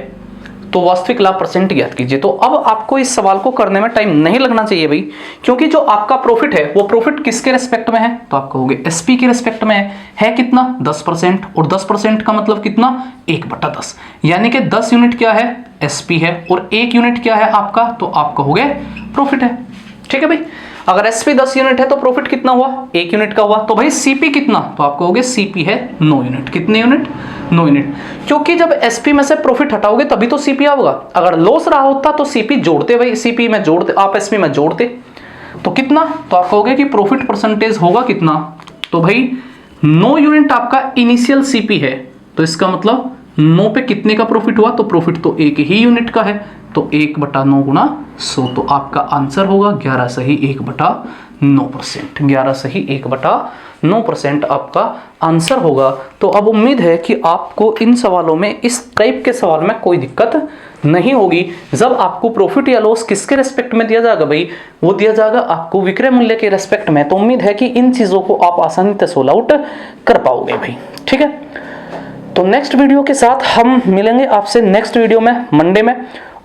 तो वास्तविक लाभ परसेंट ज्ञात कीजिए। तो अब आपको इस सवाल को करने में टाइम नहीं लगना चाहिए भाई, क्योंकि जो आपका प्रॉफिट है वो प्रॉफिट किसके रेस्पेक्ट में है, तो आप कहोगे Sp के रेस्पेक्ट में है कितना 10%, और 10% का मतलब कितना 1/10, यानी कि 10 यूनिट क्या है Sp है और 1 यूनिट क्या है आपका, तो आप कहोगे प्रॉफिट है। ठीक है भाई। अगर Sp 10 यूनिट है तो प्रॉफिट कितना हुआ 1 यूनिट का हुआ। तो भाई Cp कितना, तो आप कहोगे Cp है 9 यूनिट। कितने यूनिट, 9 यूनिट, क्योंकि जब Sp में से प्रॉफिट हटाओगे तभी तो Cp आएगा। अगर लॉस रहा होता तो Cp जोड़ते भाई, Cp में जोड़ते, आप Sp में जोड़ते तो कितना, तो आप कहोगे कि प्रॉफिट परसेंटेज होगा कितना, तो भाई 9 यूनिट आपका इनिशियल Cp है, तो इसका मतलब 9 पे कितने का प्रॉफिट हुआ, तो प्रॉफिट तो 1 ही यूनिट का है, तो 1/9 गुणा 100, तो आपका आंसर होगा 11 सही 1/9%। 11 सही 1/9% आपका आंसर होगा। तो अब उम्मीद है कि आपको इन सवालों में, इस टाइप के सवाल में कोई दिक्कत नहीं होगी। जब आपको प्रॉफिट या लॉस किसके रेस्पेक्ट में दिया जाएगा भाई, वो दिया जाएगा आपको विक्रय मूल्य के रेस्पेक्ट में। तो उम्मीद है कि इन चीजों को आप आसानी से सोल्व आउट कर पाओगे भाई। ठीक है, तो नेक्स्ट वीडियो के साथ हम मिलेंगे आपसे नेक्स्ट वीडियो में मंडे में।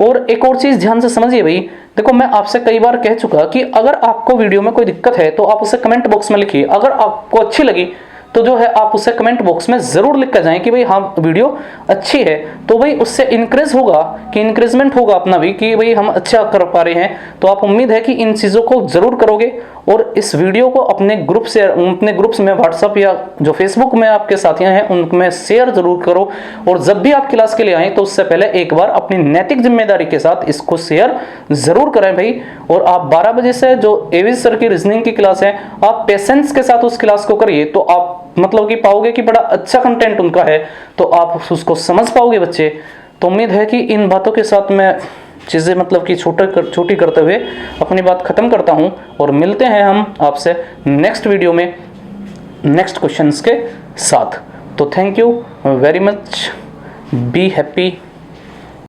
और एक और चीज ध्यान से समझिए भाई, देखो मैं आपसे कई बार कह चुका कि अगर आपको वीडियो में कोई दिक्कत है तो आप उसे कमेंट बॉक्स में लिखिए। अगर आपको अच्छी लगी तो जो है आप उसे कमेंट बॉक्स में जरूर लिख कर जाएं कि भाई हाँ वीडियो अच्छी है, तो भाई उससे इंक्रेज होगा, कि इंक्रेजमेंट होगा अपना भी, कि भाई हम अच्छा कर पा रहे हैं। तो आप उम्मीद है कि इन चीज़ों को जरूर करोगे और इस वीडियो को अपने ग्रुप से, अपने ग्रुप्स में व्हाट्सअप या जो फेसबुक में आपके साथियां हैं उनमें शेयर जरूर करो। और जब भी आप क्लास के लिए आएँ तो उससे पहले एक बार अपनी नैतिक जिम्मेदारी के साथ इसको शेयर जरूर करें भाई। और आप 12 बजे से जो एविज सर की रीजनिंग की क्लास है, आप पेशेंस के साथ उस क्लास को करिए, तो आप मतलब कि पाओगे कि बड़ा अच्छा कंटेंट उनका है, तो आप उसको समझ पाओगे बच्चे। तो उम्मीद है कि इन बातों के साथ मैं चीज़ें मतलब कि छोटी करते हुए अपनी बात खत्म करता हूं, और मिलते हैं हम आपसे नेक्स्ट वीडियो में नेक्स्ट क्वेश्चंस के साथ। तो thank you very much, be happy.